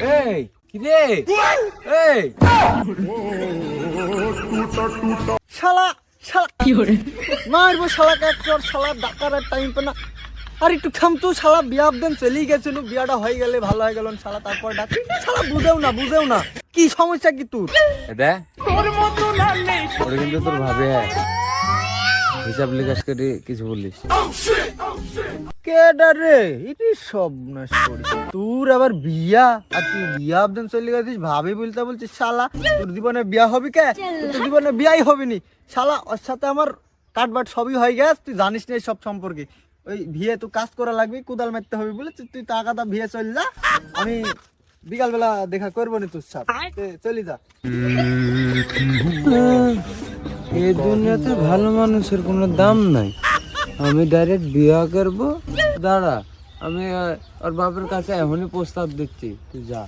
এই কি রে এই শালা শালা কি করে মারবো শালাকে একবার, শালা ডাকার টাইম পে না। আর একটু থাম তো, শালা বিয়া দেন চলেই গেছিল, বিয়াটা হয়ে গেলে ভালো হয়ে গেল শালা, তারপর ডাক। শালা বুঝেও না কি সমস্যা কি তোর? দে ওরে কিন্তু তোর ভাবে হিসাব লিকাশ করে কিছু বলিস। কেডা রে এটি সব নষ্ট করিস তোর, আবার বিয়া আর তুই বিয়া আবদান চলে গেছিস ভাবে বলতে বলছিস। শালা তোর জীবনে বিয়া হবি কে? তোর জীবনে বিয়াই হবে নি শালা। ওর সাথে আমার কাটবাট সবই হয়ে গেছে, তুই জানিস না সব সম্পর্কে। ওই বিয়ে তো কাজ করা লাগবে, কোদাল মারতে হবে বলে তুই টাকাটা বিয়ে চল যা, আমি বিকালবেলা দেখা করবো না তোর সাথে, চলি যা। এই দুনিয়াতে ভালো মানুষের কোনো দাম নাই। আমি ডাইরেক্ট বিয়া করবো। দাঁড়া, আমি ওর বাপের কাছে এখনই প্রস্তাব দিচ্ছি, তুই যা।